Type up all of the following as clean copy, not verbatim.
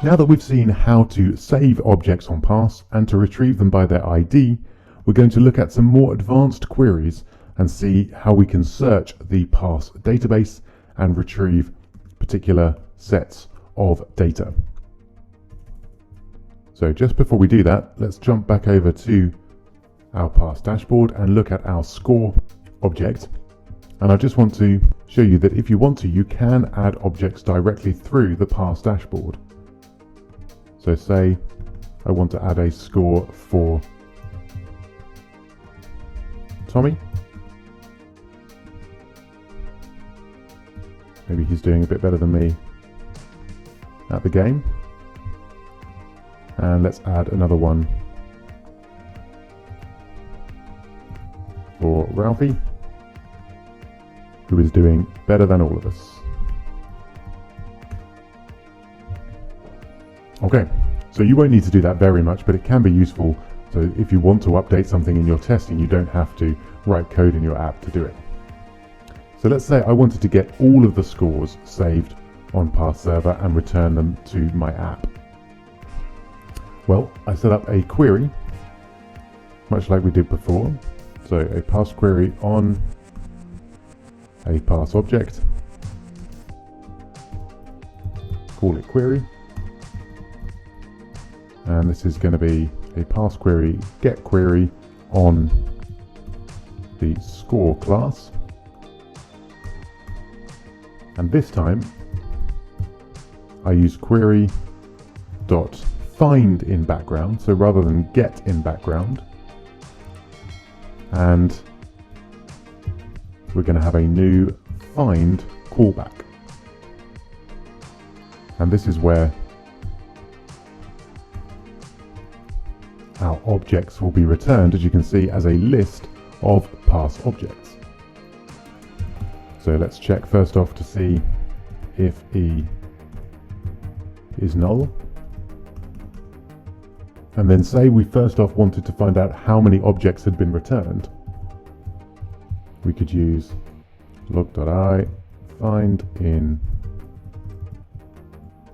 Now that we've seen how to save objects on Parse and to retrieve them by their ID, we're going to look at some more advanced queries and see how we can search the Parse database and retrieve particular sets of data. So just before we do that, let's jump back over to our Parse dashboard and look at our score object. And I just want to show you that if you want to, you can add objects directly through the Parse dashboard. So say I want to add a score for Tommy. Maybe he's doing a bit better than me at the game. And let's add another one for Ralphie, who is doing better than all of us. Okay, so you won't need to do that very much, but it can be useful. So if you want to update something in your testing, you don't have to write code in your app to do it. So let's say I wanted to get all of the scores saved on Parse server and return them to my app. Well, I set up a query, much like we did before. So a Parse query on a Parse object, call it query, and this is going to be a Parse query get query on the score class, and this time I use query dot find in background, so rather than get in background, and we're going to have a new find callback. And this is where our objects will be returned, as you can see, as a list of Parse objects. So let's check first off to see if E is null. And then say we first off wanted to find out how many objects had been returned. We could use log.i find in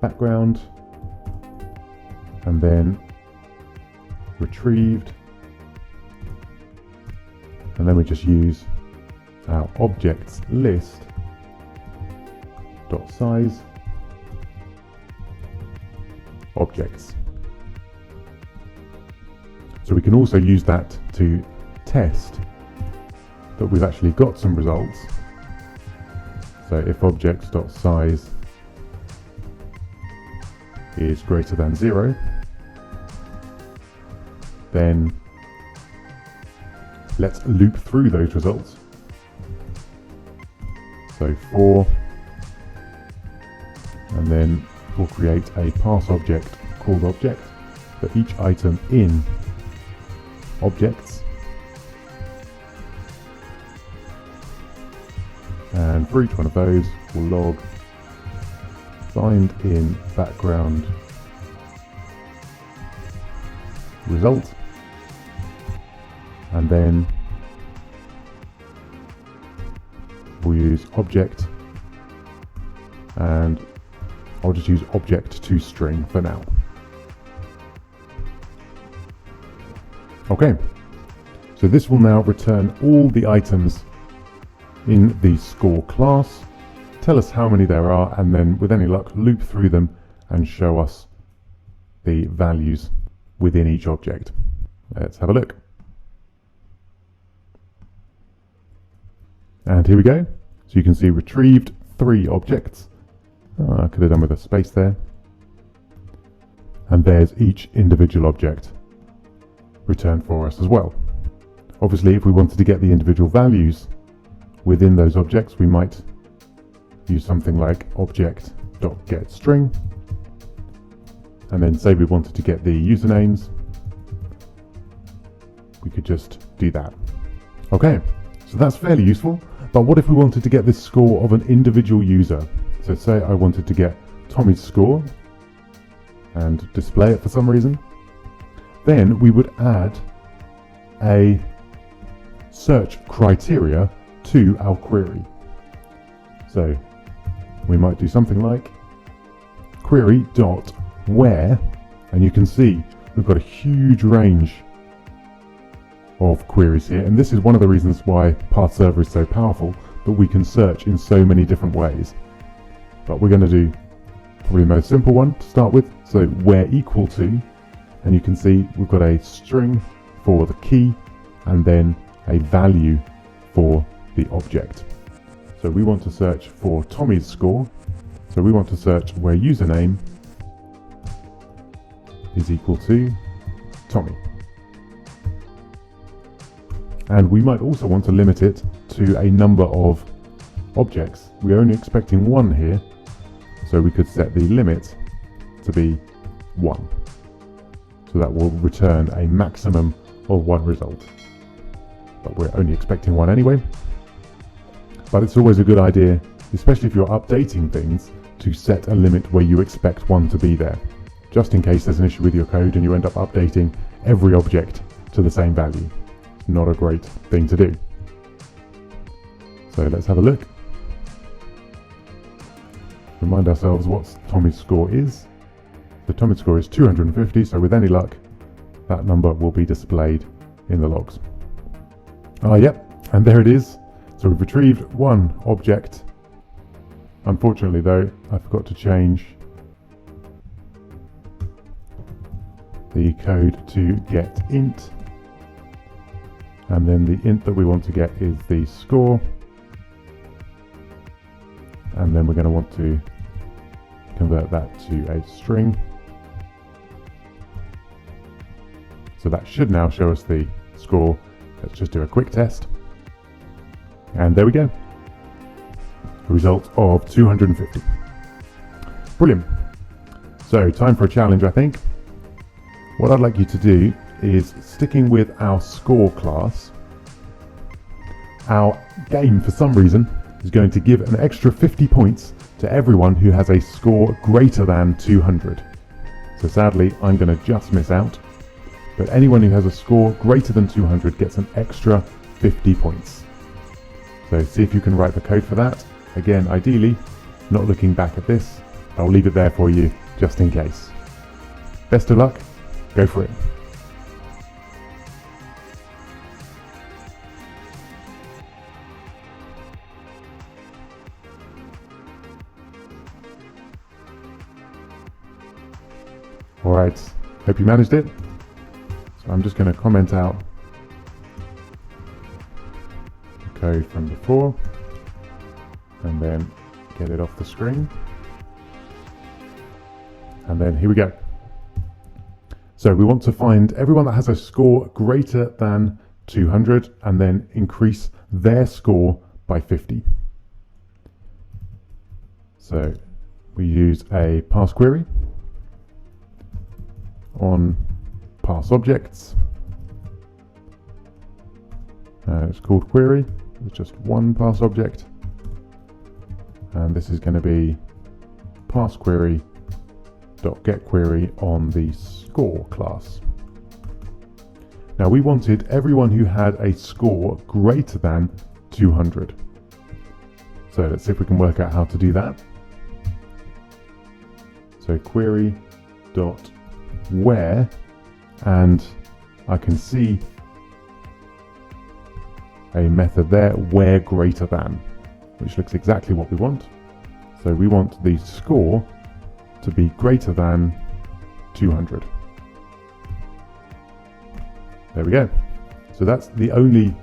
background and then retrieved, and then we just use our objects list dot size objects. So we can also use that to test that we've actually got some results. So if objects.size is greater than 0, then let's loop through those results. So for, and then we'll create a Parse object called object for each item in objects, and for each one of those we'll log find in background result, and then we'll use object, and I'll just use object to string for now. Okay, so this will now return all the items in the score class, tell us how many there are, and then with any luck loop through them and show us the values within each object. Let's have a look. And here we go. So you can see retrieved 3 objects. I could have done with a space there. And there's each individual object returned for us as well. Obviously, if we wanted to get the individual values within those objects, we might use something like object.getString, and then say we wanted to get the usernames, we could just do that. Okay, so that's fairly useful, but what if we wanted to get this score of an individual user? So say I wanted to get Tommy's score and display it for some reason. Then we would add a search criteria to our query. So we might do something like query dot where, and you can see we've got a huge range of queries here, and this is one of the reasons why Parse Server is so powerful, that we can search in so many different ways. But we're going to do probably the most simple one to start with, so where equal to, and you can see we've got a string for the key and then a value for the object. So we want to search for Tommy's score, so we want to search where username is equal to Tommy. And we might also want to limit it to a number of objects. We're only expecting one here, so we could set the limit to be 1. So that will return a maximum of 1 result. But we're only expecting 1 anyway. But it's always a good idea, especially if you're updating things, to set a limit where you expect 1 to be there, just in case there's an issue with your code and you end up updating every object to the same value. Not a great thing to do. So let's have a look. Remind ourselves what Tommy's score is. The Tommy's score is 250, so with any luck, that number will be displayed in the logs. Yep, and there it is. So we've retrieved 1 object. Unfortunately though, I forgot to change the code to get int. And then the int that we want to get is the score. And then we're going to want to convert that to a string. So that should now show us the score. Let's just do a quick test. And there we go. A result of 250. Brilliant. So time for a challenge, I think. What I'd like you to do is, sticking with our score class, our game for some reason is going to give an extra 50 points to everyone who has a score greater than 200. So sadly, I'm going to just miss out. But anyone who has a score greater than 200 gets an extra 50 points. So see if you can write the code for that. Again, ideally, not looking back at this. I'll leave it there for you, just in case. Best of luck. Go for it. Alright, hope you managed it. So I'm just going to comment out the code from before and then get it off the screen. And then here we go. So we want to find everyone that has a score greater than 200 and then increase their score by 50. So we use a parse query on parse objects. It's called query. It's just one parse object. And this is going to be parse query .get query on the score class. Now we wanted everyone who had a score greater than 200. So let's see if we can work out how to do that. So query dot where, and I can see a method there, where greater than, which looks exactly what we want. So we want the score to be greater than 200. There we go. So that's the only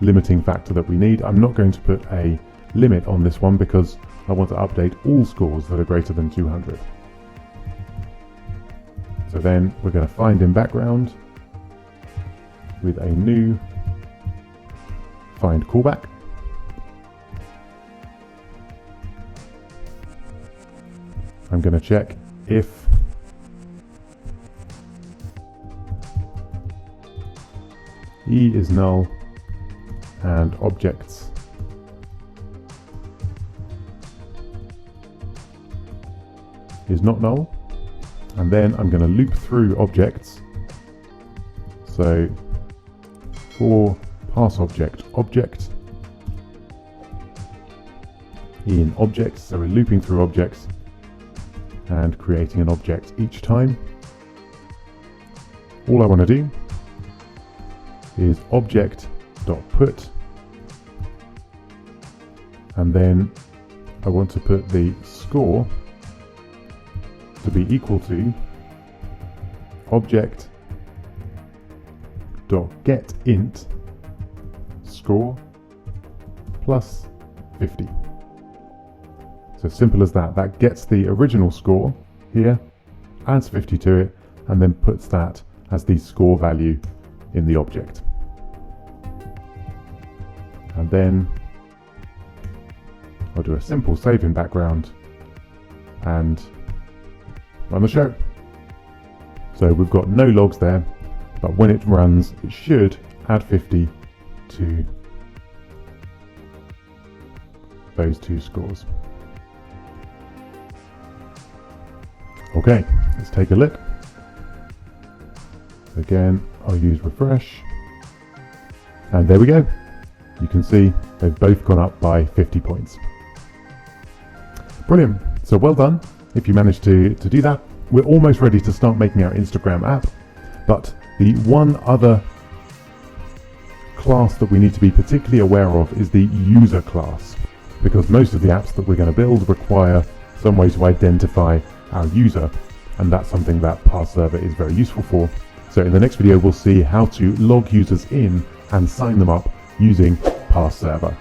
limiting factor that we need. I'm not going to put a limit on this one because I want to update all scores that are greater than 200. So then we're going to find in background with a new find callback. I'm going to check if E is null and objects is not null. And then I'm going to loop through objects. So for parse object in objects, so we're looping through objects. and creating an object each time. All I want to do is object.put, and then I want to put the score to be equal to object.getInt score plus 50. So simple as that. That gets the original score here, adds 50 to it, and then puts that as the score value in the object. And then I'll do a simple save in background and run the show. So we've got no logs there, but when it runs, it should add 50 to those two scores. Okay, let's take a look. Again, I'll use refresh, and there we go. You can see they've both gone up by 50 points. Brilliant. So well done if you managed to do that. We're almost ready to start making our Instagram app, but the one other class that we need to be particularly aware of is the user class, because most of the apps that we're going to build require some way to identify our user, and that's something that Parse Server is very useful for. So in the next video we'll see how to log users in and sign them up using Parse Server.